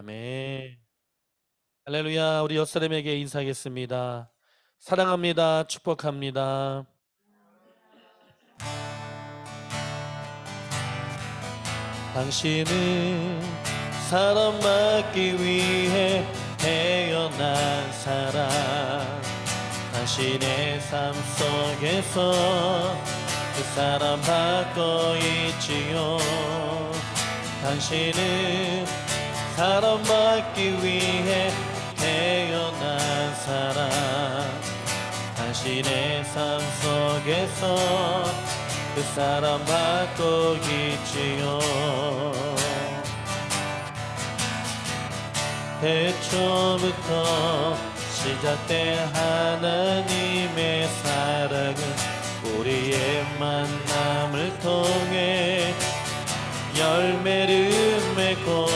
아멘. 할렐루야. 우리 옛사람에게 인사하겠습니다. 사랑합니다. 축복합니다. 당신은 사랑받기 위해 태어난 사람. 당신의 삶 속에서 그 사람 받고 있지요. 당신은 사랑받기 위해 태어난 사람. 당신의 삶 속에서 그 사람 받고 있지요. 태초부터 시작된 하나님의 사랑은 우리의 만남을 통해 열매를 맺고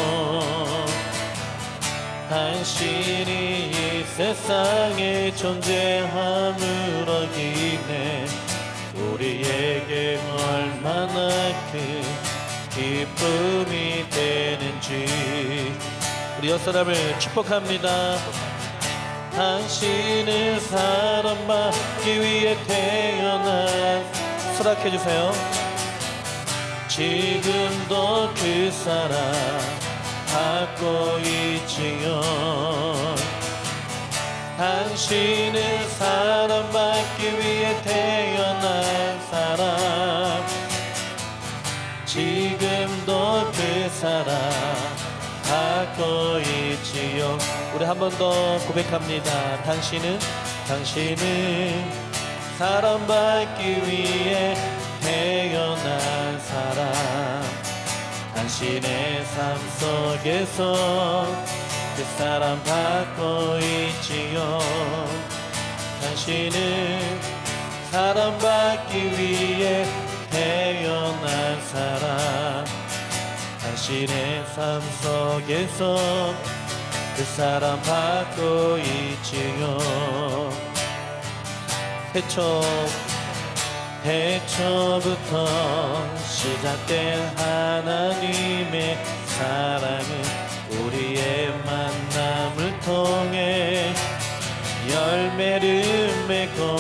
당신이 이 세상에 존재함을 어기네 우리에게 얼마나 큰 기쁨이 되는지 우리 옛사람을 축복합니다. 당신은 사랑받기 위해 태어난 수락해주세요. 지금도 그 사랑 받고 있지요. 당신은 사랑받기 위해 태어난 사람. 지금도 그 사랑 받고 있지요. 우리 한 번 더 고백합니다. 당신은 사랑받기 위해 태어난 사람. 당신의 삶 속에서 그 사랑 받고 있지요. 당신은 사랑받기 위해 태어난 사람. 당신의 삶 속에서 그 사랑 받고 있지요. 태초부터 시작된 하나님의 사랑은 우리의 만남을 통해 열매를 맺고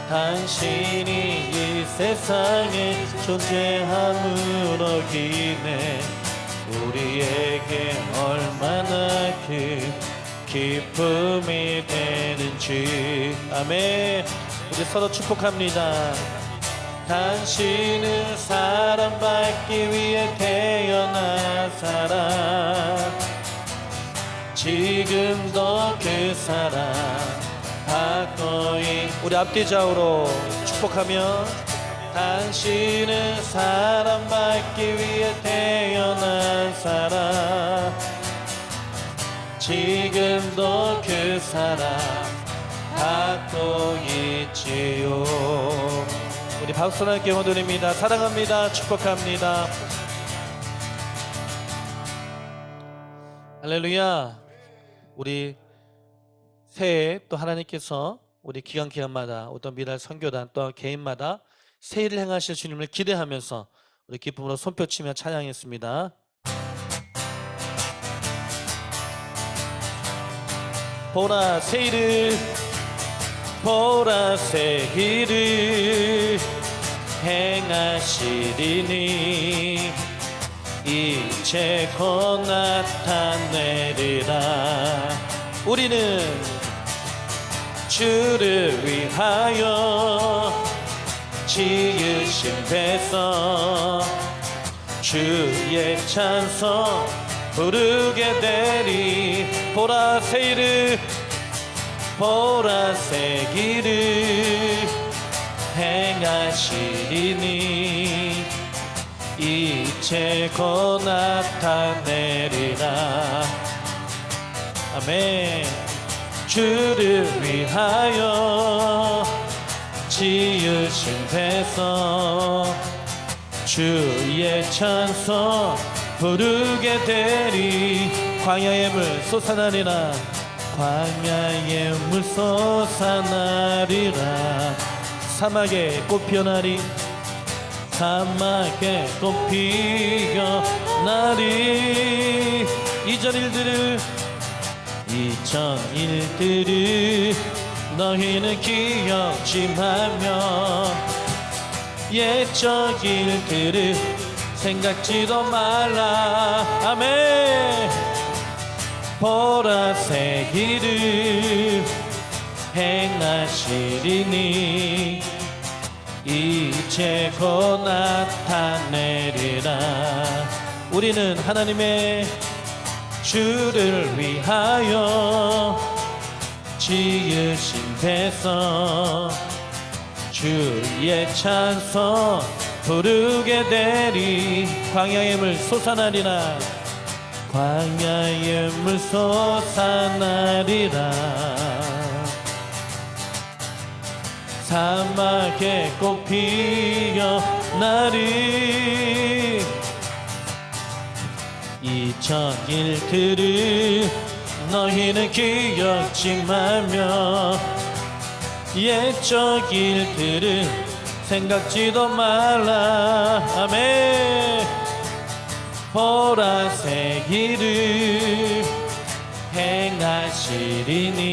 당신이 이 세상에 존재함을 어기네 우리에게 얼마나 큰 기쁨이 되는지. 아멘. 우리 서로 축복합니다. 당신은 사랑받기 위해 태어난 사람. 지금도 그 사랑 받고 우리 앞뒤 좌우로 축복하며 당신은 사랑받기 위해 태어난 사람. 지금도 그 사랑 받고 있지요. 우리 박수를 함께 드립니다. 사랑합니다. 축복합니다. 할렐루야. 우리 새해 또 하나님께서 우리 기간마다 어떤 미랄 선교단 또 개인마다 새 일을 행하실 주님을 기대하면서 우리 기쁨으로 손뼉치며 찬양했습니다. 보라 새 일을 보라 새 일을 행하시리니 이제 곧 나타내리라. 우리는 주를 위하여 지으신 배서 주의 찬송 부르게 되리. 보라 새 일을 보라 새 길을 행하시리니 이제 곧 나타내리라. 아멘. 주를 위하여 지으신 배서 주의 찬송 부르게 되리. 광야의 물 솟아나리라. 광야의 물 솟아나리라. 사막에 꽃 피어나리. 사막에 꽃 피어나리. 이전 일들을 너희는 기억지 말며 옛적 일들을 생각지도 말라. 아멘. 보라색 일을 행하시리니 이제 곧 나타내리라. 우리는 하나님의 주를 위하여 지으신 배서 주의 찬송 부르게 되리. 광야의 물 솟아나리라. 광야의 물 솟아나리라. 사막에 꽃 피어나리. 이전 일들을 너희는 기억지 말며 옛적 일들을 생각지도 말라. 아멘. 보라색 일을 행하시리니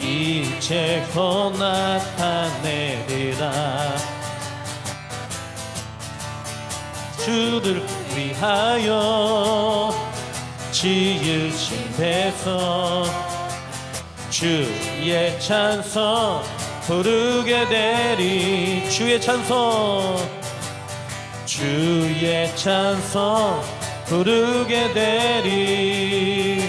이제 곧 나타내리라. 주를 위하여 지으신 배서 주의 찬송 부르게 되리. 주의 찬송, 주의 찬송 부르게 되리.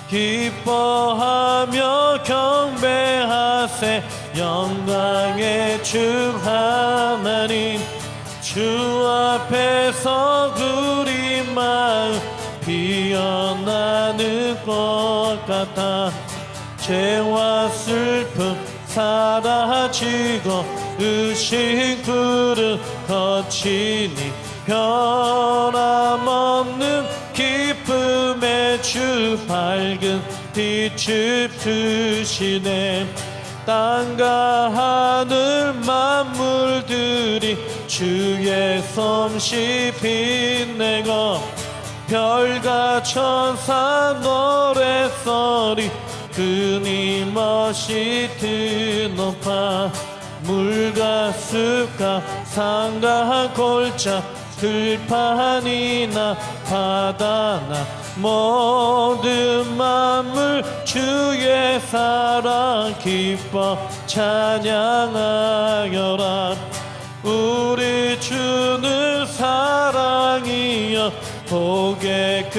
기뻐하며 경배하세 영광의 주 하나님. 주 앞에서 우리 마음 피어나는 것 같아. 죄와 슬픔 사라지고 의식 구름 거치니 변함없는 기쁨의 주 밝은 빛을 드시네. 땅과 하늘 만물들이 주의 솜씨 빛내고 별과 천사 노랫소리 끊임없이 드높아. 물과 숲과 산과 골짜 들판이나 바다나 모든 만물 주의 사랑 기뻐 찬양하여라. 우리 주는 사랑이여 복의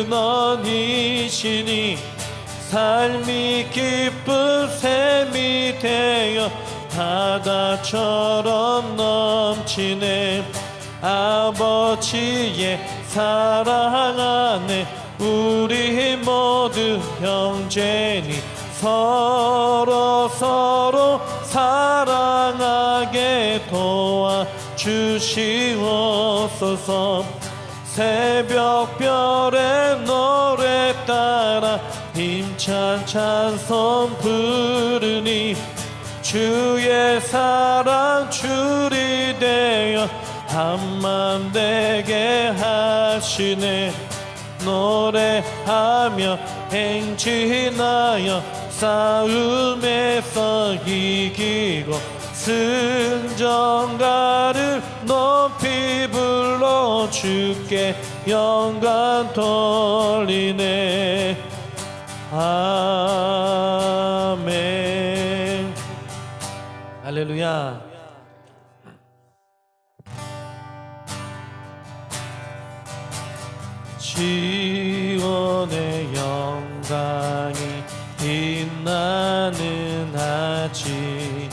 근원이시니 삶이 기쁜 샘이 되어 바다처럼 넘치네. 아버지의 사랑 안에 우리 모두 형제니 서로 사랑하게 도와주시옵소서. 새벽별의 노래 따라 힘찬 찬송 부르니 주의 사랑 줄이 되어 한맘 되게 하시네. 노래하며 행진하여 싸움에서 이기고 승전가를 높이 불러 주께 영광 돌리네. 아멘. 할렐루야. 지원의 영광이 빛나는 아침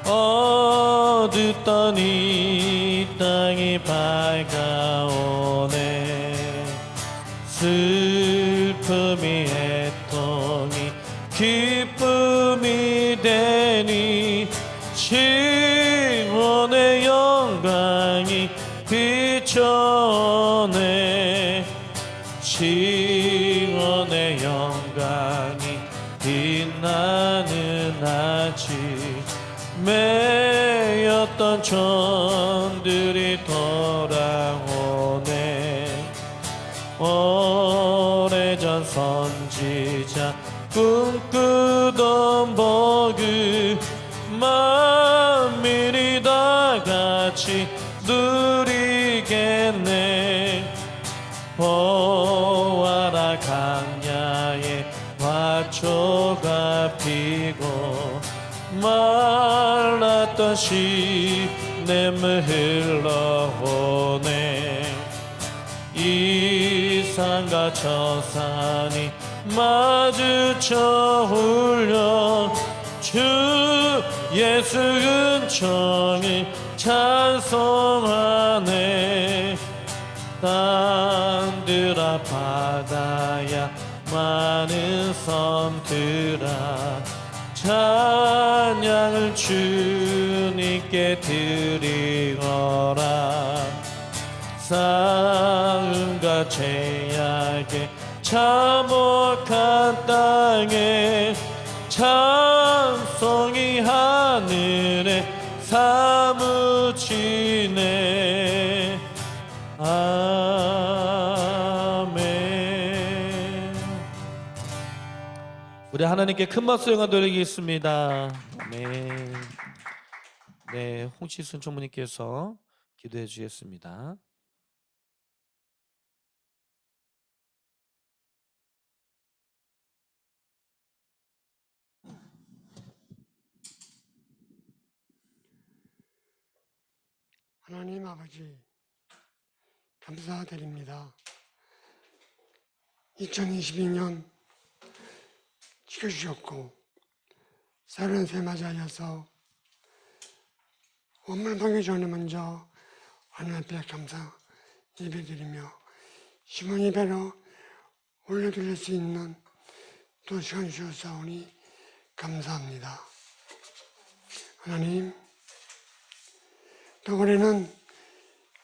어둡던 이 땅이 밝아오네. 슬픔이 애통이 기쁨이 되니 지원의 영광이 비춰오네. 지원의 영광이 빛나는 아침 매였던 종들이 돌아오네. 오래전 선지자 꿈꾸던 복을 만민이 다 같이 누리겠네. 보아라 강야에 화초가 피고 말랐던 시냇물 흘러오네. 이 산과 저 산이 마주쳐 울려 주 예수 은총을 찬송하네. 땅들아 바다야 많은 섬들아 찬양을 주님께 드리거라. 싸움과 죄악에 참혹한 땅에 찬송이 하늘에 사무치네. 아멘. 우리 하나님께 큰 박수 영광 돌리겠습니다. 아멘. 네, 홍치순 총무님께서 기도해 주겠습니다. 하나님 아버지 감사드립니다. 2022년 지켜주셨고 새로운 새 맞이하여서 원문을 보기 전에 먼저 하나님 앞에 감사 예배드리며 시몬 예배로 올려드릴 수 있는 또 시간 주셨사오니 감사합니다. 하나님, 또 올해는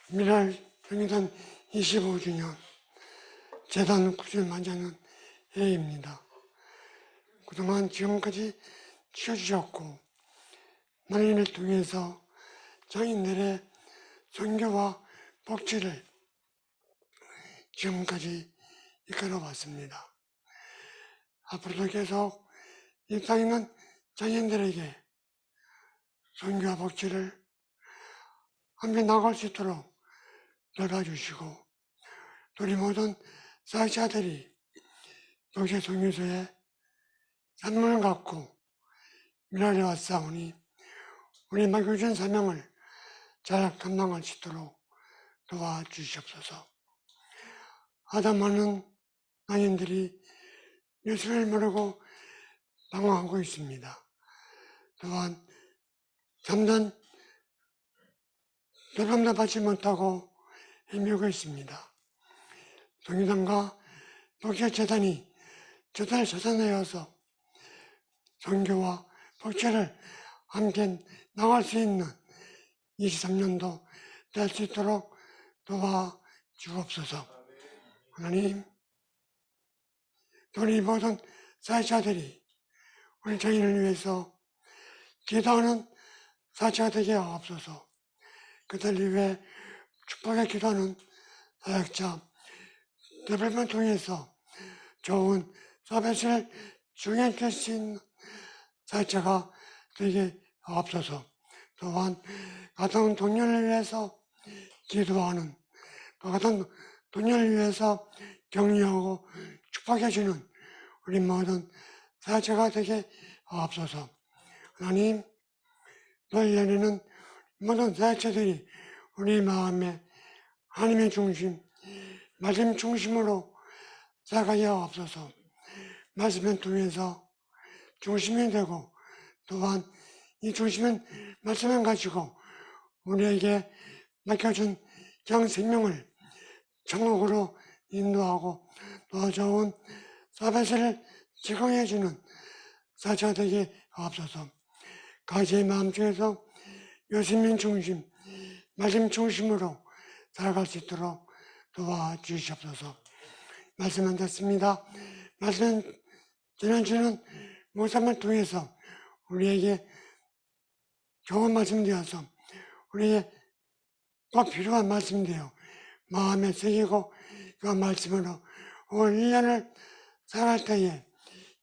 미랄 정의단 25주년 재단 구주를 맞이하는 해입니다. 그동안 지금까지 지켜주셨고 나인을 통해서 장인들의 선교와 복지를 지금까지 이끌어 왔습니다. 앞으로도 계속 이 땅에 있는 장인들에게 선교와 복지를 함께 나갈 수 있도록 도와주시고 우리 모든 사역자들이 독재 선교소에 산문을 갖고 미랄에 왔사오니 우리 맡겨준 사명을 잘 감당할 수 있도록 도와주시옵소서. 하다 많은 나인들이 예수를 모르고 방황하고 있습니다. 또한 참된 돌봄도 받지 못하고 헤매고 있습니다. 동의당과 독재재단이 저달 자산하여서 선교와 복지를 함께 나갈 수 있는 23년도 될 수 있도록 도와주옵소서. 하나님, 우리 모든 사역자들이 우리 장인을 위해서 기도하는 사역자가 되게 하옵소서. 그들 위해 축복의 기도하는 사역자, 대별만 통해서 좋은 서비스를 중행할 수 있는 사역자가 되게 하옵소서. 또한 같은 동료를 위해서 기도하는, 또 같은 동료를 위해서 격려하고 축복해주는 우리 모든 사역자가 되게 하옵소서. 하나님, 너희 안에는 모든 사역자들이 우리 마음에 하나님의 중심, 말씀 중심으로 살아가게 하옵소서. 말씀을 통해서 중심이 되고 또한 이 중심은 말씀을 가지고 우리에게 맡겨준 영생명을 천국으로 인도하고 더 좋은 서비스를 제공해주는 사역자가 되게 하옵소서. 각자의 마음속에서 요신민 중심, 말씀 중심으로 살아갈 수 있도록 도와주시옵소서. 말씀은 듣습니다. 말씀은 전해주는 목사님을 통해서 우리에게 좋은 말씀 되어서 우리에게 꼭 필요한 말씀 되어 마음에 새기고 그 말씀으로 올 1년을 살아갈 때에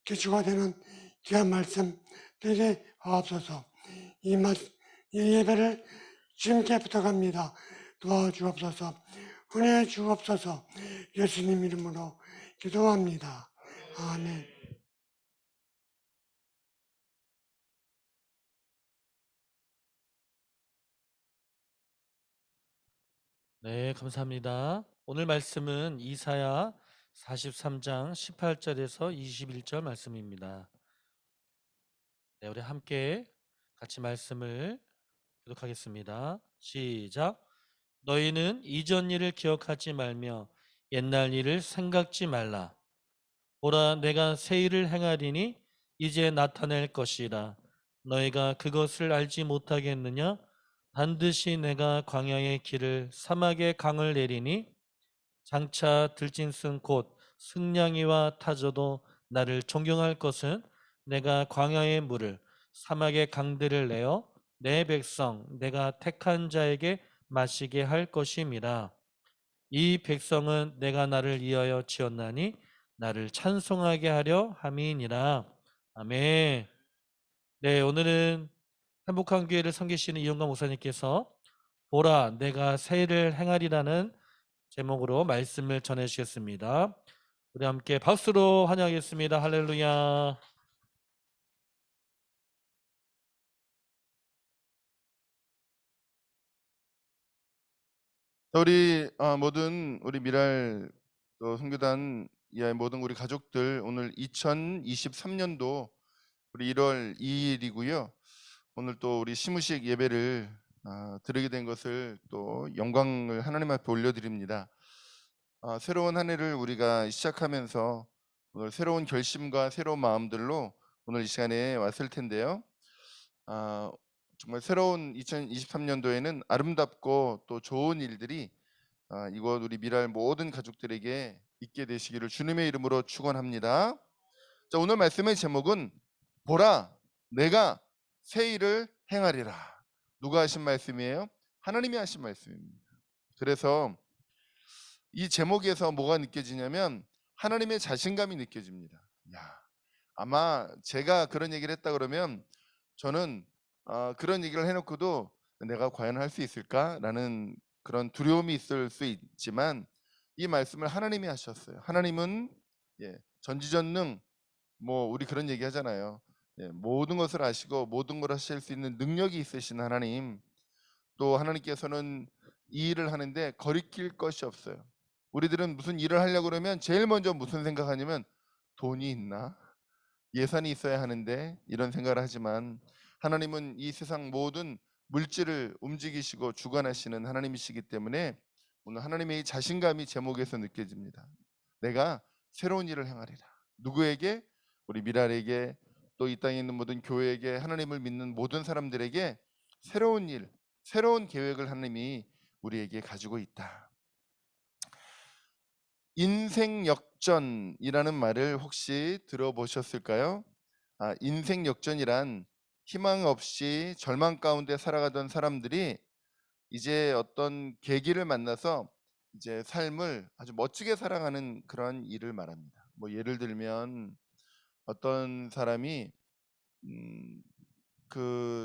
기초가 되는 귀한 말씀 되게 하옵소서. 이 예배를 주님께 부탁합니다. 도와주옵소서. 은혜 주옵소서. 예수님 이름으로 기도합니다. 아멘. 네, 감사합니다. 오늘 말씀은 이사야 43장 18절에서 21절 말씀입니다. 네, 우리 함께 같이 말씀을 교독하겠습니다. 시작. 너희는 이전 일을 기억하지 말며 옛날 일을 생각지 말라. 보라, 내가 새 일을 행하리니 이제 나타낼 것이라. 너희가 그것을 알지 못하겠느냐? 반드시 내가 광야의 길을 사막의 강을 내리니 장차 들짐승 곧 승냥이와 타조도 나를 존경할 것은 내가 광야의 물을 사막의 강들을 내어 내 백성 내가 택한 자에게 마시게 할 것임이라. 이 백성은 내가 나를 위하여 지었나니 나를 찬송하게 하려 함이니라. 아멘. 네, 오늘은 행복한 교회를 섬기시는 이용관 목사님께서 보라 내가 새 일을 행하리라는 제목으로 말씀을 전해 주셨습니다. 우리 함께 박수로 환영하겠습니다. 할렐루야. 우리 모든 우리 미랄 또 선교단 이하의 모든 우리 가족들, 오늘 2023년도 우리 1월 2일이고요. 오늘 또 우리 시무식 예배를 드리게 된 것을 또 영광을 하나님 앞에 올려드립니다. 새로운 한 해를 우리가 시작하면서 오늘 새로운 결심과 새로운 마음들로 오늘 이 시간에 왔을 텐데요. 정말 새로운 2023년도에는 아름답고 또 좋은 일들이 이곳 우리 미랄 모든 가족들에게 있게 되시기를 주님의 이름으로 축원합니다. 자, 오늘 말씀의 제목은 보라 내가 새 일을 행하리라. 누가 하신 말씀이에요? 하나님이 하신 말씀입니다. 그래서 이 제목에서 뭐가 느껴지냐면 하나님의 자신감이 느껴집니다. 야, 아마 제가 그런 얘기를 했다 그러면 저는 그런 얘기를 해놓고도 내가 과연 할 수 있을까라는 그런 두려움이 있을 수 있지만 이 말씀을 하나님이 하셨어요. 하나님은 전지전능, 뭐 우리 그런 얘기 하잖아요. 모든 것을 아시고 모든 걸 하실 수 있는 능력이 있으신 하나님, 또 하나님께서는 이 일을 하는데 거리낄 것이 없어요. 우리들은 무슨 일을 하려고 그러면 제일 먼저 무슨 생각하냐면 돈이 있나? 예산이 있어야 하는데 이런 생각을 하지만 하나님은 이 세상 모든 물질을 움직이시고 주관하시는 하나님이시기 때문에 오늘 하나님의 이 자신감이 제목에서 느껴집니다. 내가 새로운 일을 행하리라. 누구에게? 우리 미랄에게, 또 이 땅에 있는 모든 교회에게, 하나님을 믿는 모든 사람들에게 새로운 일, 새로운 계획을 하나님이 우리에게 가지고 있다. 인생 역전이라는 말을 혹시 들어보셨을까요? 인생 역전이란 희망 없이 절망 가운데 살아가던 사람들이 이제 어떤 계기를 만나서 이제 삶을 아주 멋지게 살아가는 그런 일을 말합니다. 뭐 예를 들면 어떤 사람이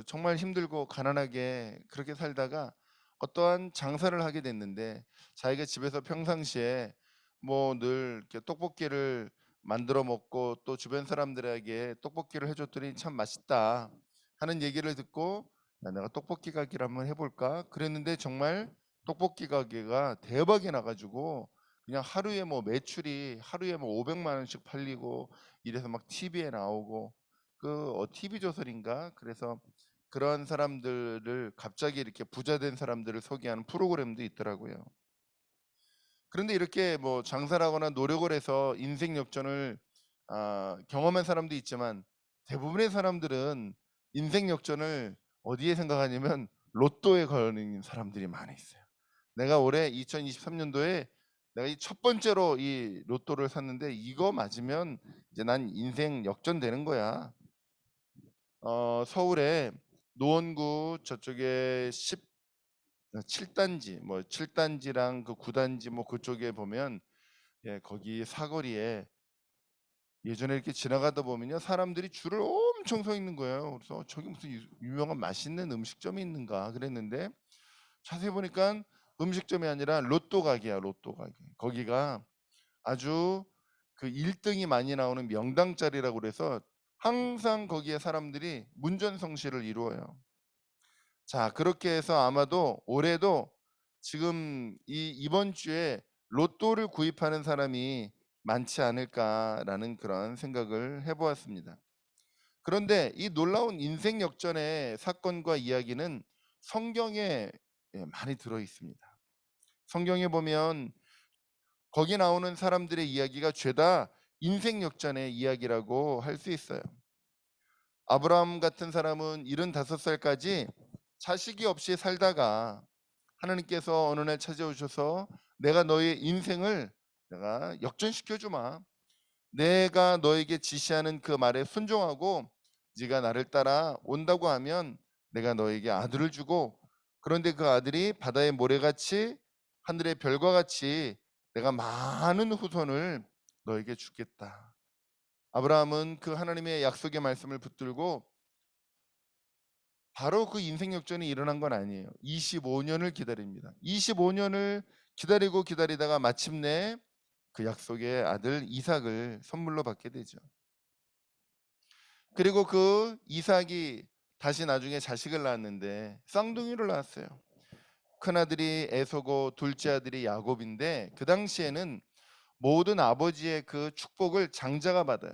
정말 힘들고 가난하게 그렇게 살다가 어떠한 장사를 하게 됐는데 자기가 집에서 평상시에 뭐 늘 이렇게 떡볶이를 만들어 먹고 또 주변 사람들에게 떡볶이를 해줬더니 참 맛있다 하는 얘기를 듣고 야, 내가 떡볶이 가게를 한번 해볼까 그랬는데 정말 떡볶이 가게가 대박이 나가지고 그냥 하루에 뭐 매출이 하루에 뭐 500만 원씩 팔리고 이래서 막 TV에 나오고 TV 조선인가 그래서 그런 사람들을 갑자기 이렇게 부자 된 사람들을 소개하는 프로그램도 있더라고요. 그런데 이렇게 뭐 장사를 하거나 노력을 해서 인생 역전을 경험한 사람도 있지만 대부분의 사람들은 인생 역전을 어디에 생각하냐면 로또에 거는 사람들이 많이 있어요. 내가 올해 2023년도에 내가 이 첫 번째로 이 로또를 샀는데 이거 맞으면 이제 난 인생 역전되는 거야. 서울에 노원구 저쪽에 17단지 뭐 7단지랑 그 9단지 뭐 그쪽에 보면 예, 거기 사거리에 예전에 이렇게 지나가다 보면요, 사람들이 줄을 엄청 서 있는 거예요. 그래서 저기 무슨 유명한 맛있는 음식점이 있는가 그랬는데 자세히 보니까 음식점이 아니라 로또 가게야, 로또 가게. 거기가 아주 그 1등이 많이 나오는 명당 자리라고 그래서 항상 거기에 사람들이 문전성시를 이루어요. 자, 그렇게 해서 아마도 올해도 지금 이번 주에 로또를 구입하는 사람이 많지 않을까라는 그런 생각을 해보았습니다. 그런데 이 놀라운 인생 역전의 사건과 이야기는 성경에 많이 들어 있습니다. 성경에 보면 거기 나오는 사람들의 이야기가 죄다 인생 역전의 이야기라고 할 수 있어요. 아브라함 같은 사람은 75살까지 자식이 없이 살다가 하나님께서 어느 날 찾아오셔서 내가 너의 인생을 내가 역전시켜 주마. 내가 너에게 지시하는 그 말에 순종하고 네가 나를 따라 온다고 하면 내가 너에게 아들을 주고, 그런데 그 아들이 바다의 모래같이 하늘의 별과 같이 내가 많은 후손을 너에게 주겠다. 아브라함은 그 하나님의 약속의 말씀을 붙들고 바로 그 인생 역전이 일어난 건 아니에요. 25년을 기다립니다. 25년을 기다리고 기다리다가 마침내 그 약속의 아들 이삭을 선물로 받게 되죠. 그리고 그 이삭이 다시 나중에 자식을 낳았는데 쌍둥이를 낳았어요. 큰아들이 에서고 둘째 아들이 야곱인데 그 당시에는 모든 아버지의 그 축복을 장자가 받아요.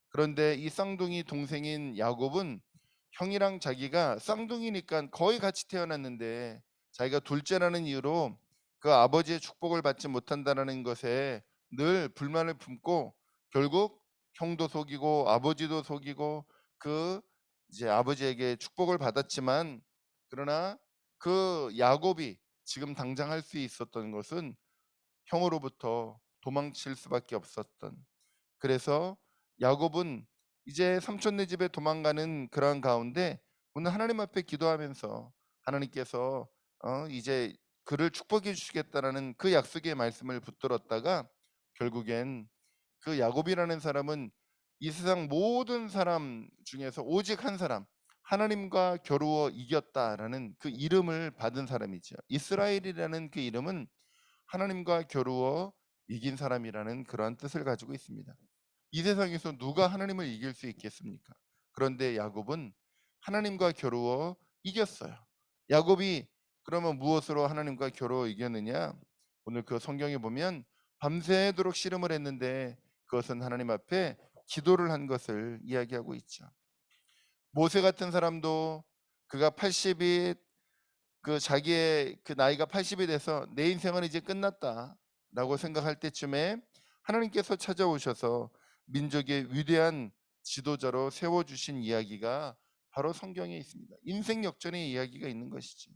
그런데 이 쌍둥이 동생인 야곱은 형이랑 자기가 쌍둥이니까 거의 같이 태어났는데 자기가 둘째라는 이유로 그 아버지의 축복을 받지 못한다는 것에 늘 불만을 품고 결국 형도 속이고 아버지도 속이고 그 이제 아버지에게 축복을 받았지만, 그러나 그 야곱이 지금 당장 할 수 있었던 것은 형으로부터 도망칠 수밖에 없었던, 그래서 야곱은 이제 삼촌네 집에 도망가는 그러한 가운데 오늘 하나님 앞에 기도하면서 하나님께서 이제 그를 축복해 주시겠다라는 그 약속의 말씀을 붙들었다가 결국엔 그 야곱이라는 사람은 이 세상 모든 사람 중에서 오직 한 사람, 하나님과 겨루어 이겼다라는 그 이름을 받은 사람이죠. 이스라엘이라는 그 이름은 하나님과 겨루어 이긴 사람이라는 그러한 뜻을 가지고 있습니다. 이 세상에서 누가 하나님을 이길 수 있겠습니까? 그런데 야곱은 하나님과 겨루어 이겼어요. 야곱이 그러면 무엇으로 하나님과 겨루어 이겼느냐? 오늘 그 성경에 보면 밤새도록 씨름을 했는데 그것은 하나님 앞에 기도를 한 것을 이야기하고 있죠. 모세 같은 사람도 그가 80이 그 자기의 그 나이가 80이 돼서 내 인생은 이제 끝났다라고 생각할 때쯤에 하나님께서 찾아오셔서 민족의 위대한 지도자로 세워주신 이야기가 바로 성경에 있습니다. 인생 역전의 이야기가 있는 것이죠.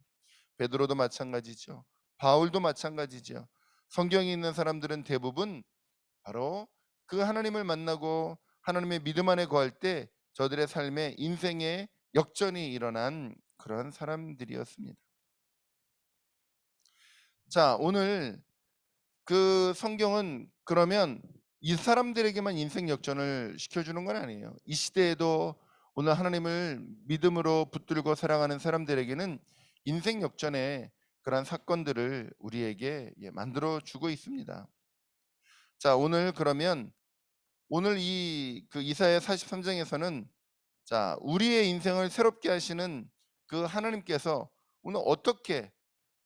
베드로도 마찬가지죠. 바울도 마찬가지죠. 성경에 있는 사람들은 대부분 바로 그 하나님을 만나고 하나님의 믿음 안에 거할 때 저들의 삶에 인생의 역전이 일어난 그런 사람들이었습니다. 자, 오늘 그 성경은 그러면 이 사람들에게만 인생 역전을 시켜주는 건 아니에요. 이 시대에도 오늘 하나님을 믿음으로 붙들고 살아가는 사람들에게는 인생 역전의 그러한 사건들을 우리에게 만들어 주고 있습니다. 자, 오늘 그러면 오늘 이 그 이사야 43장에서는 자, 우리의 인생을 새롭게 하시는 그 하나님께서 오늘 어떻게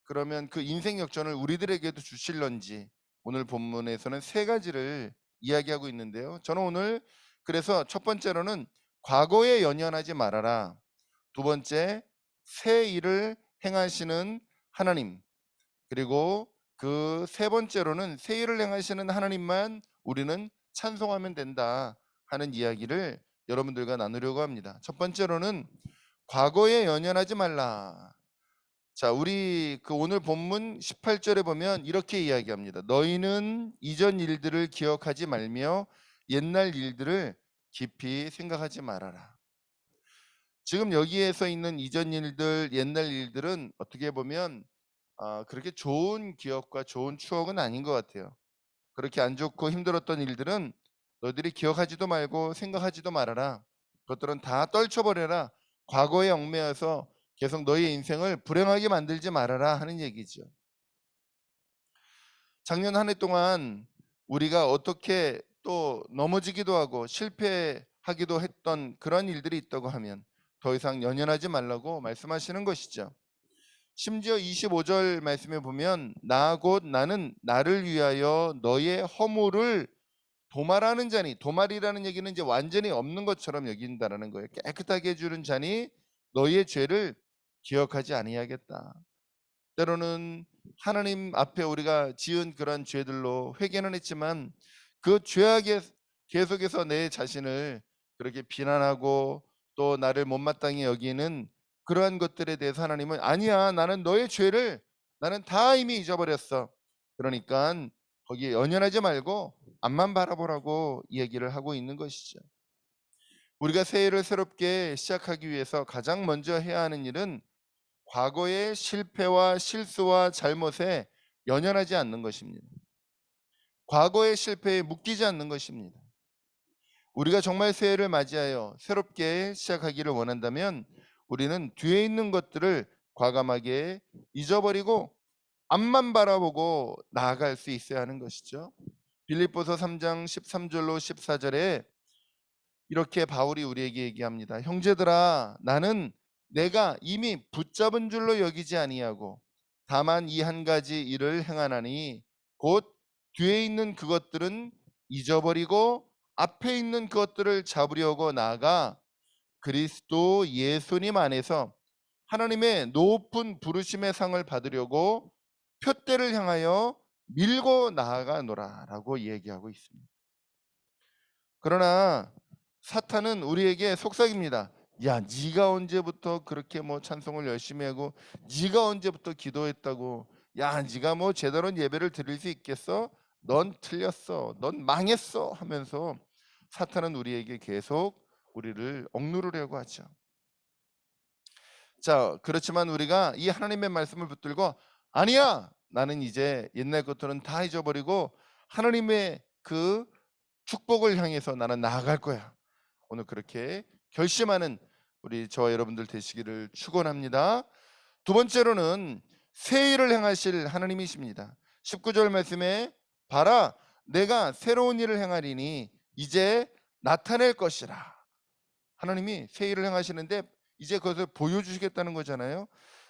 그러면 그 인생 역전을 우리들에게도 주실런지 오늘 본문에서는 세 가지를 이야기하고 있는데요. 저는 오늘 그래서 첫 번째로는 과거에 연연하지 말아라. 두 번째, 새 일을 행하시는 하나님. 그리고 그 세 번째로는 새 일을 행하시는 하나님만 우리는 찬송하면 된다 하는 이야기를 여러분들과 나누려고 합니다. 첫 번째로는 과거에 연연하지 말라. 자, 우리 그 오늘 본문 18절에 보면 이렇게 이야기합니다. 너희는 이전 일들을 기억하지 말며 옛날 일들을 깊이 생각하지 말아라. 지금 여기에서 있는 이전 일들, 옛날 일들은 어떻게 보면 그렇게 좋은 기억과 좋은 추억은 아닌 것 같아요. 그렇게 안 좋고 힘들었던 일들은 너희들이 기억하지도 말고 생각하지도 말아라. 그것들은 다 떨쳐버려라. 과거에 얽매여서 계속 너희의 인생을 불행하게 만들지 말아라 하는 얘기죠. 작년 한 해 동안 우리가 어떻게 또 넘어지기도 하고 실패하기도 했던 그런 일들이 있다고 하면 더 이상 연연하지 말라고 말씀하시는 것이죠. 심지어 25절 말씀에 보면 나 곧 나는 나를 위하여 너의 허물을 도말하는 자니, 도말이라는 얘기는 이제 완전히 없는 것처럼 여긴다라는 거예요. 깨끗하게 해주는 자니 너희의 죄를 기억하지 아니하겠다. 때로는 하나님 앞에 우리가 지은 그런 죄들로 회개는 했지만 그 죄악에 계속해서 내 자신을 그렇게 비난하고 또 나를 못마땅히 여기는 그러한 것들에 대해서 하나님은 아니야, 나는 너의 죄를 나는 다 이미 잊어버렸어. 그러니까 거기에 연연하지 말고 앞만 바라보라고 이야기를 하고 있는 것이죠. 우리가 새해를 새롭게 시작하기 위해서 가장 먼저 해야 하는 일은 과거의 실패와 실수와 잘못에 연연하지 않는 것입니다. 과거의 실패에 묶이지 않는 것입니다. 우리가 정말 새해를 맞이하여 새롭게 시작하기를 원한다면 우리는 뒤에 있는 것들을 과감하게 잊어버리고 앞만 바라보고 나아갈 수 있어야 하는 것이죠. 빌립보서 3장 13절로 14절에 이렇게 바울이 우리에게 얘기합니다. 형제들아, 나는 내가 이미 붙잡은 줄로 여기지 아니하고 다만 이 한 가지 일을 행하나니 곧 뒤에 있는 그것들은 잊어버리고 앞에 있는 그것들을 잡으려고 나아가 그리스도 예수님 안에서 하나님의 높은 부르심의 상을 받으려고 표대를 향하여 밀고 나아가노라라고 얘기하고 있습니다. 그러나 사탄은 우리에게 속삭입니다. 야, 네가 언제부터 그렇게 뭐 찬송을 열심히 하고 네가 언제부터 기도했다고 야, 네가 뭐 제대로 예배를 드릴 수 있겠어? 넌 틀렸어. 넌 망했어 하면서 사탄은 우리에게 계속 우리를 억누르려고 하죠. 자, 그렇지만 우리가 이 하나님의 말씀을 붙들고 아니야, 나는 이제 옛날 것들은 다 잊어버리고 하나님의 그 축복을 향해서 나는 나아갈 거야. 오늘 그렇게 결심하는 우리 저와 여러분들 되시기를 축원합니다. 두 번째로는 새 일을 행하실 하나님이십니다. 19절 말씀에 봐라, 내가 새로운 일을 행하리니 이제 나타낼 것이라. 하나님이 새 일을 행하시는데 이제 그것을 보여주시겠다는 거잖아요.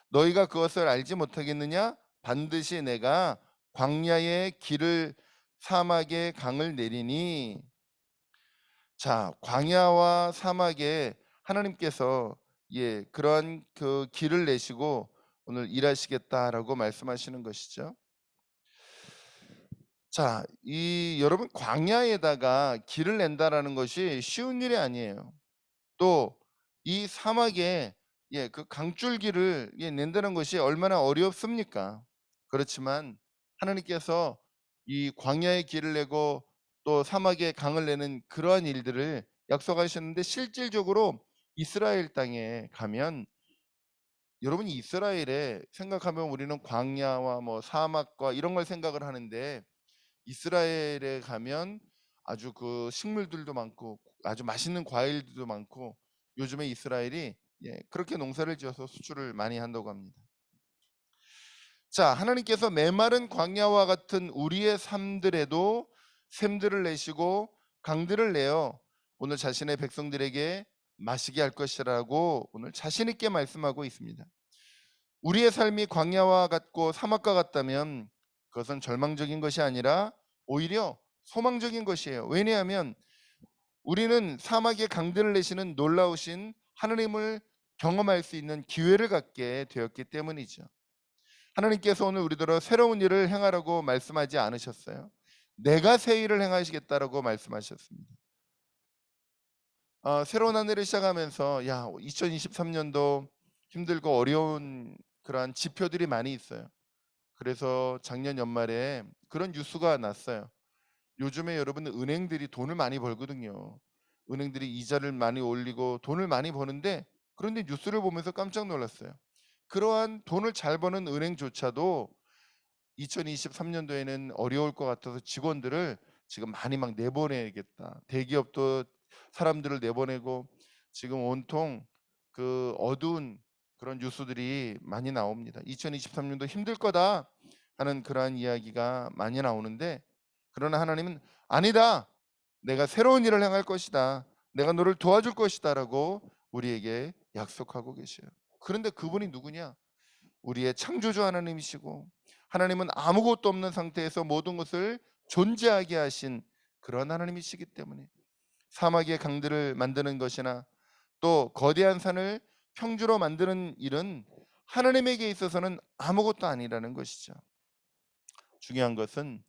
너희가 그것을 알지 못하겠느냐? 반드시 내가 광야의 길을 사막의 강을 내리니. 자, 광야와 사막에 하나님께서 그러한 그 길을 내시고 오늘 일하시겠다라고 말씀하시는 것이죠. 자, 이 여러분 광야에다가 길을 낸다라는 것이 쉬운 일이 아니에요. 또 이 사막에 그 강줄기를 낸다는 것이 얼마나 어렵습니까? 그렇지만 하나님께서 이 광야의 길을 내고 또 사막에 강을 내는 그러한 일들을 약속하셨는데 실질적으로 이스라엘 땅에 가면 여러분이 이스라엘에 생각하면 우리는 광야와 뭐 사막과 이런 걸 생각을 하는데 이스라엘에 가면 아주 그 식물들도 많고 아주 맛있는 과일들도 많고 요즘에 이스라엘이 그렇게 농사를 지어서 수출을 많이 한다고 합니다. 자, 하나님께서 메마른 광야와 같은 우리의 삶들에도 샘들을 내시고 강들을 내어 오늘 자신의 백성들에게 마시게 할 것이라고 오늘 자신 있게 말씀하고 있습니다. 우리의 삶이 광야와 같고 사막과 같다면 그것은 절망적인 것이 아니라 오히려 소망적인 것이에요. 왜냐하면 우리는 사막의 강들을 내시는 놀라우신 하나님을 경험할 수 있는 기회를 갖게 되었기 때문이죠. 하나님께서 오늘 우리들어 새로운 일을 행하라고 말씀하지 않으셨어요. 내가 새 일을 행하시겠다라고 말씀하셨습니다. 새로운 한 해를 시작하면서 2023년도 힘들고 어려운 그러한 지표들이 많이 있어요. 그래서 작년 연말에 그런 뉴스가 났어요. 요즘에 여러분 은행들이 돈을 많이 벌거든요. 은행들이 이자를 많이 올리고 돈을 많이 버는데 그런데 뉴스를 보면서 깜짝 놀랐어요. 그러한 돈을 잘 버는 은행조차도 2023년도에는 어려울 것 같아서 직원들을 지금 많이 막 내보내야겠다. 대기업도 사람들을 내보내고 지금 온통 그 어두운 그런 뉴스들이 많이 나옵니다. 2023년도 힘들 거다 하는 그러한 이야기가 많이 나오는데, 그러나 하나님은 아니다. 내가 새로운 일을 행할 것이다. 내가 너를 도와줄 것이다라고 우리에게 약속하고 계셔요. 그런데 그분이 누구냐? 우리의 창조주 하나님이시고, 하나님은 아무것도 없는 상태에서 모든 것을 존재하게 하신 그런 하나님이시기 때문에 사막의 강들을 만드는 것이나 또 거대한 산을 평지로 만드는 일은 하나님에게 있어서는 아무것도 아니라는 것이죠. 중요한 것은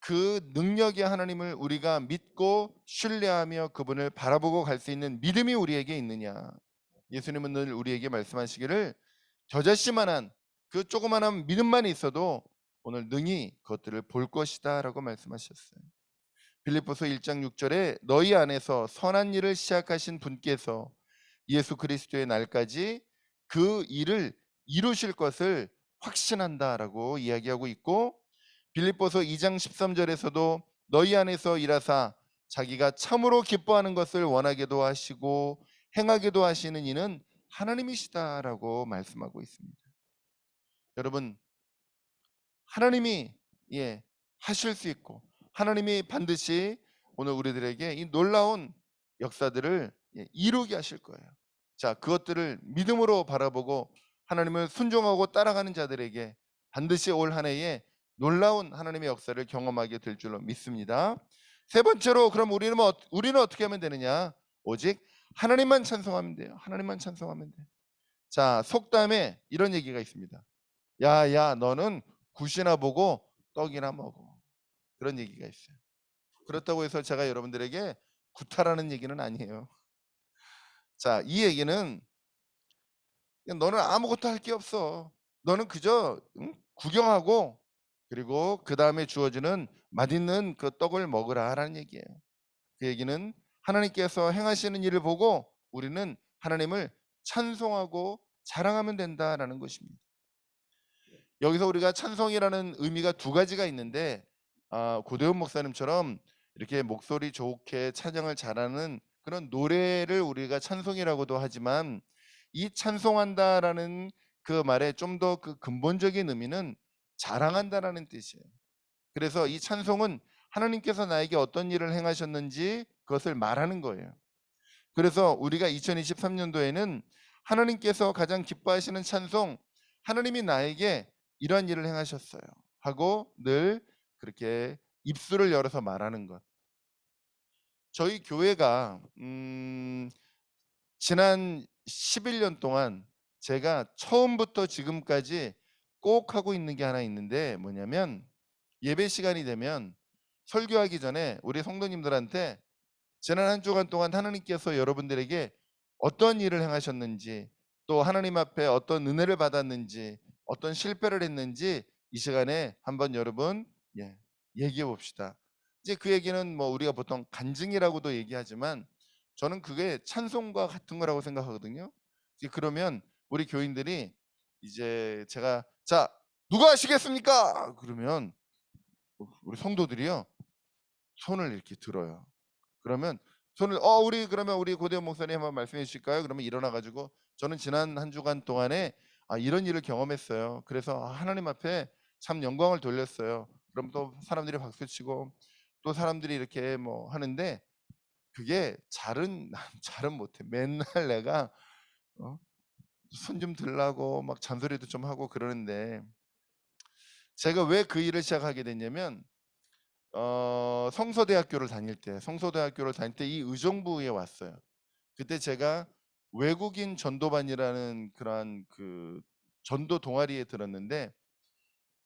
그 능력의 하나님을 우리가 믿고 신뢰하며 그분을 바라보고 갈 수 있는 믿음이 우리에게 있느냐. 예수님은 늘 우리에게 말씀하시기를 겨자씨만한 그 조그만한 믿음만 있어도 오늘 능히 그것들을 볼 것이다 라고 말씀하셨어요. 빌립보서 1장 6절에 너희 안에서 선한 일을 시작하신 분께서 예수 그리스도의 날까지 그 일을 이루실 것을 확신한다라고 이야기하고 있고, 빌립보서 2장 13절에서도 너희 안에서 일하사 자기가 참으로 기뻐하는 것을 원하게도 하시고 행하게도 하시는 이는 하나님이시다라고 말씀하고 있습니다. 여러분, 하나님이 하실 수 있고 하나님이 반드시 오늘 우리들에게 이 놀라운 역사들을 이루게 하실 거예요. 자, 그것들을 믿음으로 바라보고 하나님을 순종하고 따라가는 자들에게 반드시 올 한 해에 놀라운 하나님의 역사를 경험하게 될 줄로 믿습니다. 세 번째로, 그럼 우리는 어떻게 하면 되느냐? 오직 하나님만 찬송하면 돼요. 하나님만 찬송하면 돼요. 자, 속담에 이런 얘기가 있습니다. 야야 너는 굿이나 보고 떡이나 먹어. 그런 얘기가 있어요. 그렇다고 해서 제가 여러분들에게 구타라는 얘기는 아니에요. 자, 이 얘기는 그냥 너는 아무것도 할 게 없어. 너는 그저 구경하고 그리고 그 다음에 주어지는 맛있는 그 떡을 먹으라라는 얘기예요. 그 얘기는 하나님께서 행하시는 일을 보고 우리는 하나님을 찬송하고 자랑하면 된다라는 것입니다. 여기서 우리가 찬송이라는 의미가 두 가지가 있는데, 고대훈 목사님처럼 이렇게 목소리 좋게 찬양을 잘하는 그런 노래를 우리가 찬송이라고도 하지만, 이 찬송한다라는 그 말의 좀 더 그 근본적인 의미는 자랑한다라는 뜻이에요. 그래서 이 찬송은 하나님께서 나에게 어떤 일을 행하셨는지 그것을 말하는 거예요. 그래서 우리가 2023년도에는 하나님께서 가장 기뻐하시는 찬송, 하나님이 나에게 이러한 일을 행하셨어요 하고 늘 그렇게 입술을 열어서 말하는 것. 저희 교회가 지난 11년 동안 제가 처음부터 지금까지 꼭 하고 있는 게 하나 있는데, 뭐냐면 예배 시간이 되면 설교하기 전에 우리 성도님들한테 지난 한 주간 동안 하나님께서 여러분들에게 어떤 일을 행하셨는지, 또 하나님 앞에 어떤 은혜를 받았는지, 어떤 실패를 했는지 이 시간에 한번 여러분 얘기해 봅시다. 이제 그 얘기는 뭐 우리가 보통 간증이라고도 얘기하지만 저는 그게 찬송과 같은 거라고 생각하거든요. 이제 그러면 우리 교인들이 이제 제가 자 누가 하시겠습니까? 그러면 우리 성도들이요 손을 이렇게 들어요. 그러면 손을 우리 고대원 목사님 한번 말씀해 주실까요? 그러면 일어나 가지고 저는 지난 한 주간 동안에 이런 일을 경험했어요. 그래서 하나님 앞에 참 영광을 돌렸어요. 그럼 또 사람들이 박수 치고 또 사람들이 이렇게 뭐 하는데, 그게 잘은 잘은 못해. 맨날 내가 손 좀 들라고 막 잔소리도 좀 하고 그러는데, 제가 왜 그 일을 시작하게 됐냐면 성서대학교를 다닐 때 이 의정부에 왔어요. 그때 제가 외국인 전도반이라는 그러한 그 전도 동아리에 들었는데,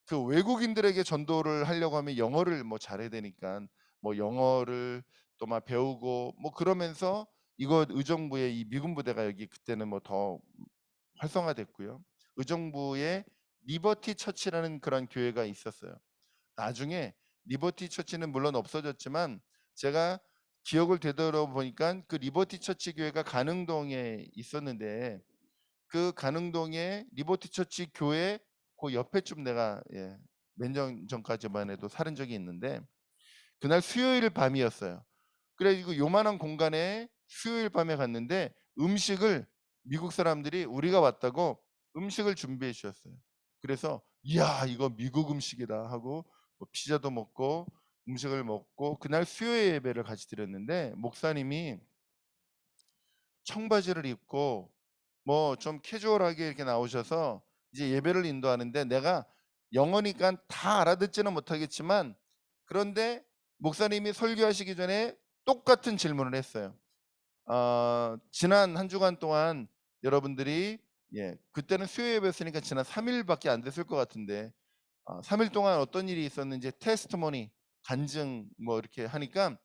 그 외국인들에게 전도를 하려고 하면 영어를 뭐 잘해야 되니까 뭐 영어를 또 막 배우고 뭐 그러면서 이곳 의정부의 이 미군 부대가 여기 그때는 뭐 더 활성화됐고요. 의정부에 리버티 처치라는 그런 교회가 있었어요. 나중에 리버티 처치는 물론 없어졌지만 제가 기억을 되돌아보니까 그 리버티 처치 교회가 가능동에 있었는데, 그 가능동에 리버티 처치 교회 그 옆에 좀 내가 몇 년 전까지만 해도 살은 적이 있는데 그날 수요일 밤이었어요. 그래가지고 요만한 공간에 수요일 밤에 갔는데 음식을 미국 사람들이 우리가 왔다고 음식을 준비해 주셨어요. 그래서 이야 이거 미국 음식이다 하고 뭐 피자도 먹고 음식을 먹고 그날 수요 예배를 같이 드렸는데 목사님이 청바지를 입고 뭐 좀 캐주얼하게 이렇게 나오셔서 이제 예배를 인도하는데 내가 영어니까 다 알아듣지는 못하겠지만 그런데 목사님이 설교하시기 전에 똑같은 질문을 했어요. 지난 한 주간 동안 여러분들이 그때는 수요 예배였으니까 지난 3일밖에 안 됐을 것 같은데 3일 동안 어떤 일이 있었는지 테스트모니 간증 뭐 이렇게 하니까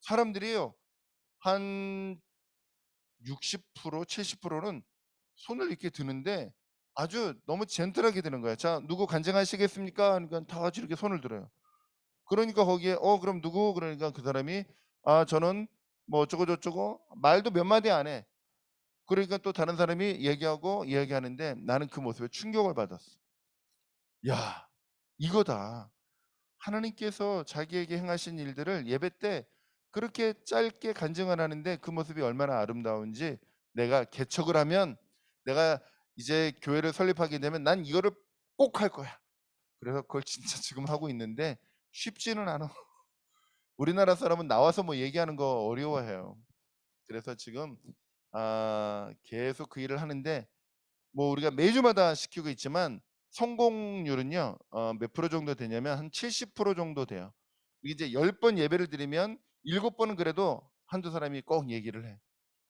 사람들이요 한 60% 70%는 손을 이렇게 드는데 아주 너무 젠틀하게 드는 거야. 자, 누구 간증하시겠습니까? 그러니까 다 같이 이렇게 손을 들어요. 그러니까 거기에 그럼 누구? 그러니까 그 사람이 저는 뭐 어쩌고 저쩌고 말도 몇 마디 안 해. 그러니까 또 다른 사람이 얘기하고 이야기하는데 나는 그 모습에 충격을 받았어. 야, 이거다. 하나님께서 자기에게 행하신 일들을 예배 때 그렇게 짧게 간증을 하는데 그 모습이 얼마나 아름다운지 내가 개척을 하면 내가 이제 교회를 설립하게 되면 난 이거를 꼭 할 거야. 그래서 그걸 진짜 지금 하고 있는데 쉽지는 않아. 우리나라 사람은 나와서 뭐 얘기하는 거 어려워해요. 그래서 지금 계속 그 일을 하는데 뭐 우리가 매주마다 시키고 있지만 성공률은요 몇 프로 정도 되냐면 한 70% 정도 돼요. 이제 10번 예배를 드리면 7번은 그래도 한두 사람이 꼭 얘기를 해.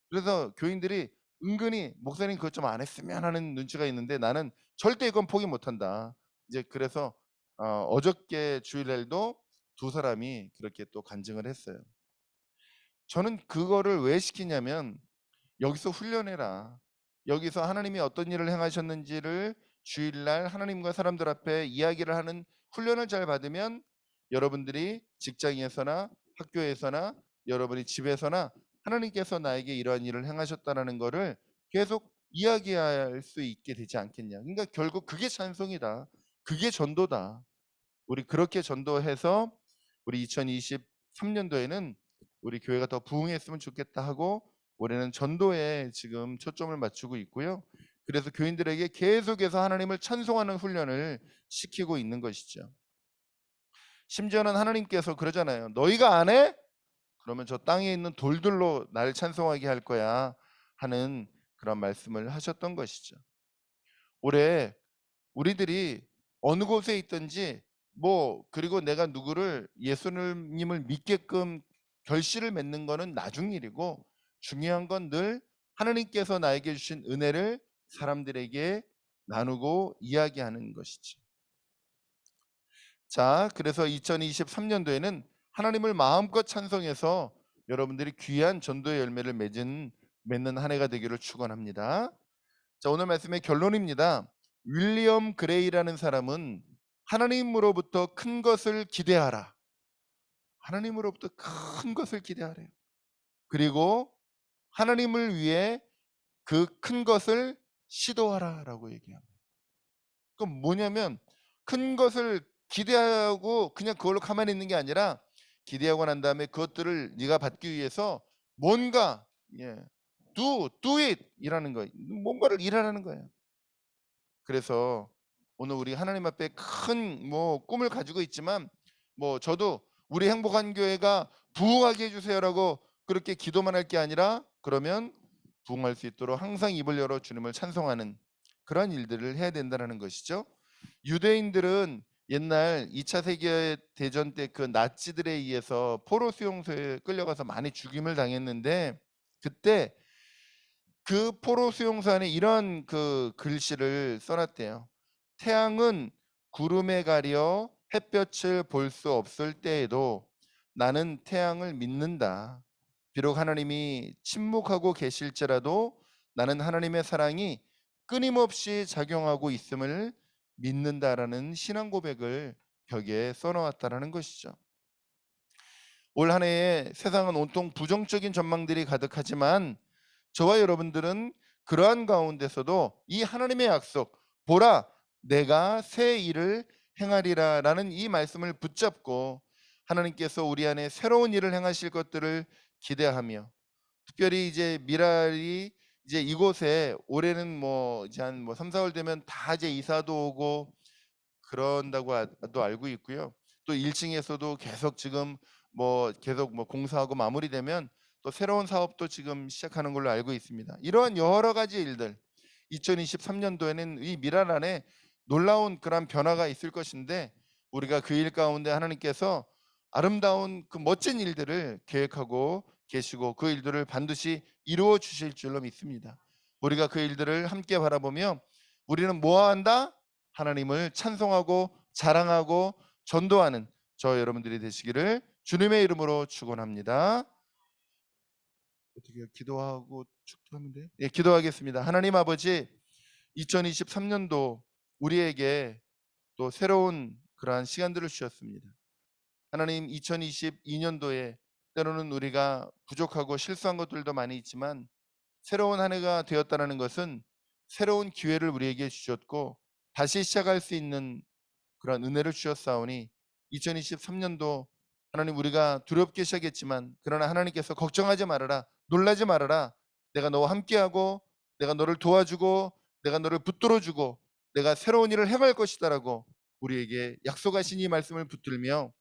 그래서 교인들이 은근히 목사님 그것 좀 안 했으면 하는 눈치가 있는데 나는 절대 이건 포기 못 한다. 이제 그래서 어저께 주일날도 두 사람이 그렇게 또 간증을 했어요. 저는 그거를 왜 시키냐면 여기서 훈련해라. 여기서 하나님이 어떤 일을 행하셨는지를 주일날 하나님과 사람들 앞에 이야기를 하는 훈련을 잘 받으면 여러분들이 직장에서나 학교에서나 여러분이 집에서나 하나님께서 나에게 이러한 일을 행하셨다는 거를 계속 이야기할 수 있게 되지 않겠냐. 그러니까 결국 그게 찬송이다. 그게 전도다. 우리 그렇게 전도해서 우리 2023년도에는 우리 교회가 더 부흥했으면 좋겠다 하고 올해는 전도에 지금 초점을 맞추고 있고요. 그래서 교인들에게 계속해서 하나님을 찬송하는 훈련을 시키고 있는 것이죠. 심지어는 하나님께서 그러잖아요. 너희가 안 해? 그러면 저 땅에 있는 돌들로 날 찬송하게 할 거야 하는 그런 말씀을 하셨던 것이죠. 올해 우리들이 어느 곳에 있든지 뭐 그리고 내가 누구를 예수님을 믿게끔 결실을 맺는 거는 나중 일이고 중요한 건 늘 하나님께서 나에게 주신 은혜를 사람들에게 나누고 이야기하는 것이지. 자, 그래서 2023년도에는 하나님을 마음껏 찬송해서 여러분들이 귀한 전도의 열매를 맺는 한 해가 되기를 축원합니다. 자, 오늘 말씀의 결론입니다. 윌리엄 그레이라는 사람은 하나님으로부터 큰 것을 기대하라. 하나님으로부터 큰 것을 기대하래요. 그리고 하나님을 위해 그 큰 것을 시도하라라고 얘기합니다. 그럼 뭐냐면 큰 것을 기대하고 그냥 그걸로 가만히 있는 게 아니라 기대하고 난 다음에 그것들을 네가 받기 위해서 뭔가 do it 이라는 거예요. 뭔가를 일하라는 거예요. 그래서 오늘 우리 하나님 앞에 큰 뭐 꿈을 가지고 있지만 뭐 저도 우리 행복한 교회가 부흥하게 해주세요라고 그렇게 기도만 할 게 아니라 그러면 부흥할 수 있도록 항상 입을 열어 주님을 찬송하는 그런 일들을 해야 된다는 것이죠. 유대인들은 옛날 2차 세계대전 때 그 나치들에 의해서 포로 수용소에 끌려가서 많이 죽임을 당했는데 그때 그 포로 수용소 안에 이런 그 글씨를 써놨대요. 태양은 구름에 가려 햇볕을 볼 수 없을 때에도 나는 태양을 믿는다. 비록 하나님이 침묵하고 계실지라도 나는 하나님의 사랑이 끊임없이 작용하고 있음을 믿는다라는 신앙 고백을 벽에 써놓았다라는 것이죠. 올 한 해에 세상은 온통 부정적인 전망들이 가득하지만 저와 여러분들은 그러한 가운데서도 이 하나님의 약속, 보라 내가 새 일을 행하리라라는 이 말씀을 붙잡고 하나님께서 우리 안에 새로운 일을 행하실 것들을 기대하며, 특별히 이제 미랄이 이제 이곳에 올해는 뭐 이제 한 뭐 3, 4월 되면 다 이제 이사도 오고 그런다고 도 알고 있고요. 또 1층에서도 계속 지금 뭐 계속 뭐 공사하고 마무리되면 또 새로운 사업도 지금 시작하는 걸로 알고 있습니다. 이러한 여러 가지 일들, 2023년도에는 이 미랄 안에 놀라운 그런 변화가 있을 것인데, 우리가 그 일 가운데 하나님께서 아름다운 그 멋진 일들을 계획하고 계시고 그 일들을 반드시 이루어 주실 줄로 믿습니다. 우리가 그 일들을 함께 바라보며 우리는 뭐 한다? 하나님을 찬송하고 자랑하고 전도하는 저 여러분들이 되시기를 주님의 이름으로 축원합니다. 어떻게 기도하고 축도하면 돼요? 예, 기도하겠습니다. 하나님 아버지, 2023년도 우리에게 또 새로운 그러한 시간들을 주셨습니다. 하나님, 2022년도에 때로는 우리가 부족하고 실수한 것들도 많이 있지만 새로운 한 해가 되었다는 것은 새로운 기회를 우리에게 주셨고 다시 시작할 수 있는 그런 은혜를 주셨사오니, 2023년도 하나님, 우리가 두렵게 시작했지만 그러나 하나님께서 걱정하지 말아라, 놀라지 말아라, 내가 너와 함께하고 내가 너를 도와주고 내가 너를 붙들어주고 내가 새로운 일을 행할 것이다라고 우리에게 약속하신 이 말씀을 붙들며,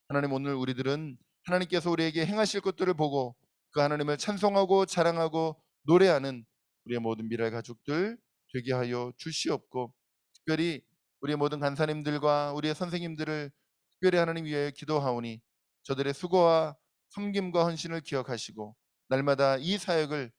하나님, 오늘 우리들은 하나님께서 우리에게 행하실 것들을 보고 그 하나님을 찬송하고 자랑하고 노래하는 우리의 모든 미랄 가족들 되게 하여 주시옵고, 특별히 우리의 모든 간사님들과 우리의 선생님들을 특별히 하나님 위하여 기도하오니 저들의 수고와 섬김과 헌신을 기억하시고 날마다 이 사역을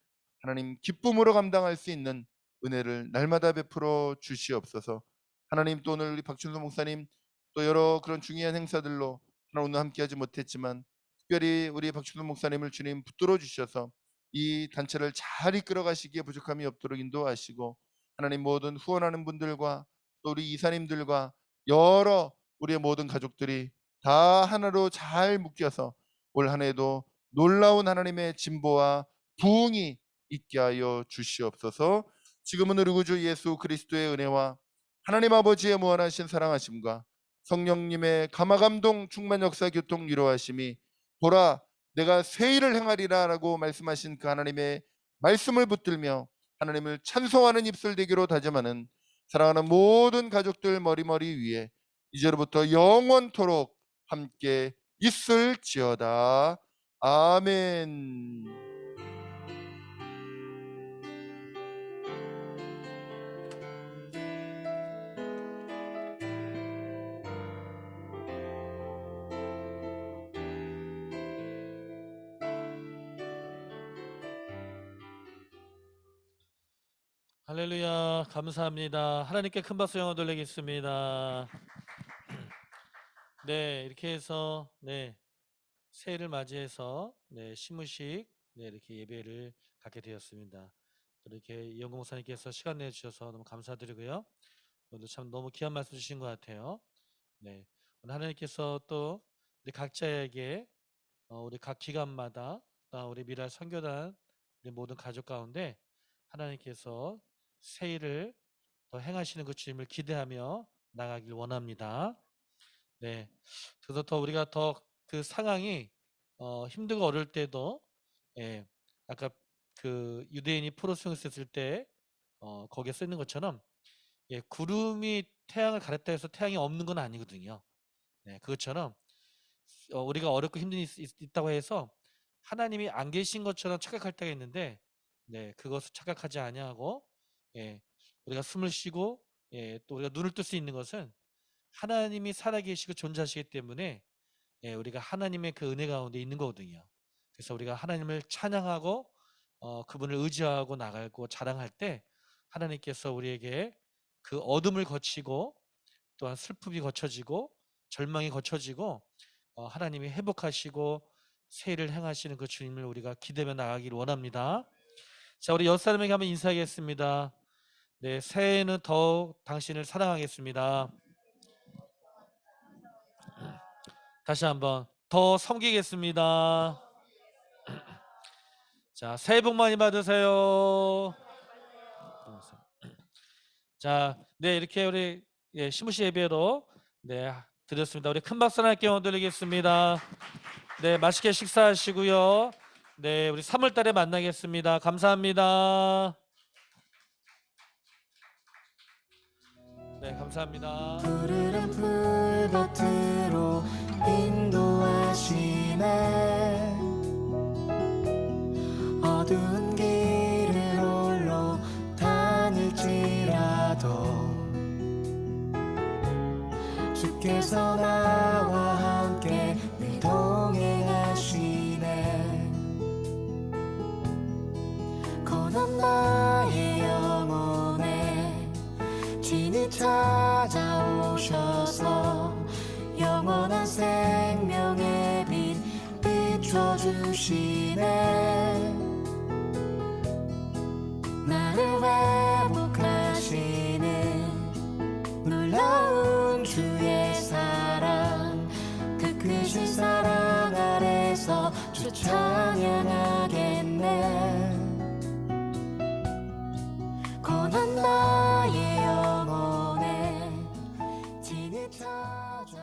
하나님 기쁨으로 감당할 수 있는 은혜를 날마다 베풀어 주시옵소서. 하나님, 또 오늘 우리 박춘수 목사님 또 여러 그런 중요한 행사들로 하나 오늘 함께하지 못했지만 특별히 우리 박춘수 목사님을 주님 붙들어 주셔서 이 단체를 잘 이끌어 가시기에 부족함이 없도록 인도하시고, 하나님, 모든 후원하는 분들과 또 우리 이사님들과 여러 우리의 모든 가족들이 다 하나로 잘 묶여서 올 한 해도 놀라운 하나님의 진보와 부흥이 있게 하여 주시옵소서. 지금은 우리 구주 예수 그리스도의 은혜와 하나님 아버지의 무한하신 사랑하심과 성령님의 감화감동 충만 역사 교통 위로하심이, 보라 내가 새 일을 행하리라 라고 말씀하신 그 하나님의 말씀을 붙들며 하나님을 찬송하는 입술 되기로 다짐하는 사랑하는 모든 가족들 머리머리 위에 이제로부터 영원토록 함께 있을지어다. 아멘. 할렐루야, 감사합니다. 하나님께 큰 박수 영어 돌리겠습니다. 네, 이렇게 해서 새해를 맞이해서 시무식 이렇게 예배를 갖게 되었습니다. 이렇게 이영구 목사님께서 시간 내주셔서 너무 감사드리고요. 오늘 참 너무 귀한 말씀 주신 것 같아요. 네, 오늘 하나님께서 또 우리 각자에게 우리 각 기관마다 또 우리 미랄 선교단 우리 모든 가족 가운데 하나님께서 새 일을 더 행하시는 그 주님을 기대하며 나가길 원합니다. 네, 그래서 더 우리가 더 그 상황이 힘들고 어려울 때도 아까 그 유대인이 포로수용을 했을 때 거기에 쓰는 것처럼 구름이 태양을 가렸다 해서 태양이 없는 건 아니거든요. 네, 그것처럼 우리가 어렵고 힘든 일이 있다고 해서 하나님이 안 계신 것처럼 착각할 때가 있는데, 그것을 착각하지 아니하고 우리가 숨을 쉬고 또 우리가 눈을 뜰 수 있는 것은 하나님이 살아계시고 존재하시기 때문에 우리가 하나님의 그 은혜 가운데 있는 거거든요. 그래서 우리가 하나님을 찬양하고 그분을 의지하고 나가고 자랑할 때 하나님께서 우리에게 그 어둠을 거치고 또한 슬픔이 거쳐지고 절망이 거쳐지고 하나님이 회복하시고 새 일을 행하시는 그 주님을 우리가 기대며 나가기를 원합니다. 자, 우리 옆사람에게 한번 인사하겠습니다. 네, 새해에는 더욱 당신을 사랑하겠습니다. 다시 한번 더 섬기겠습니다. 자, 새해 복 많이 받으세요. 자, 이렇게 우리 시무시 예배로 드렸습니다. 우리 큰 박수 하나께 드리겠습니다. 맛있게 식사하시고요. 우리 3월 달에 만나겠습니다. 감사합니다. 감사합니다. 푸르른 풀밭으로 인도하시네. 어두운 길을 홀로 다닐지라도 주께서 나와 함께 늘 동행하시네. 고난 나의 영혼에 진이 찾아오셔서 영원한 생명의 빛 비춰주시네. 나를 회복하시는 놀라운 주의 사랑, 그 크신 사랑 아래서 주 찬양하겠네. 고난 나의 영혼에 진이 찾아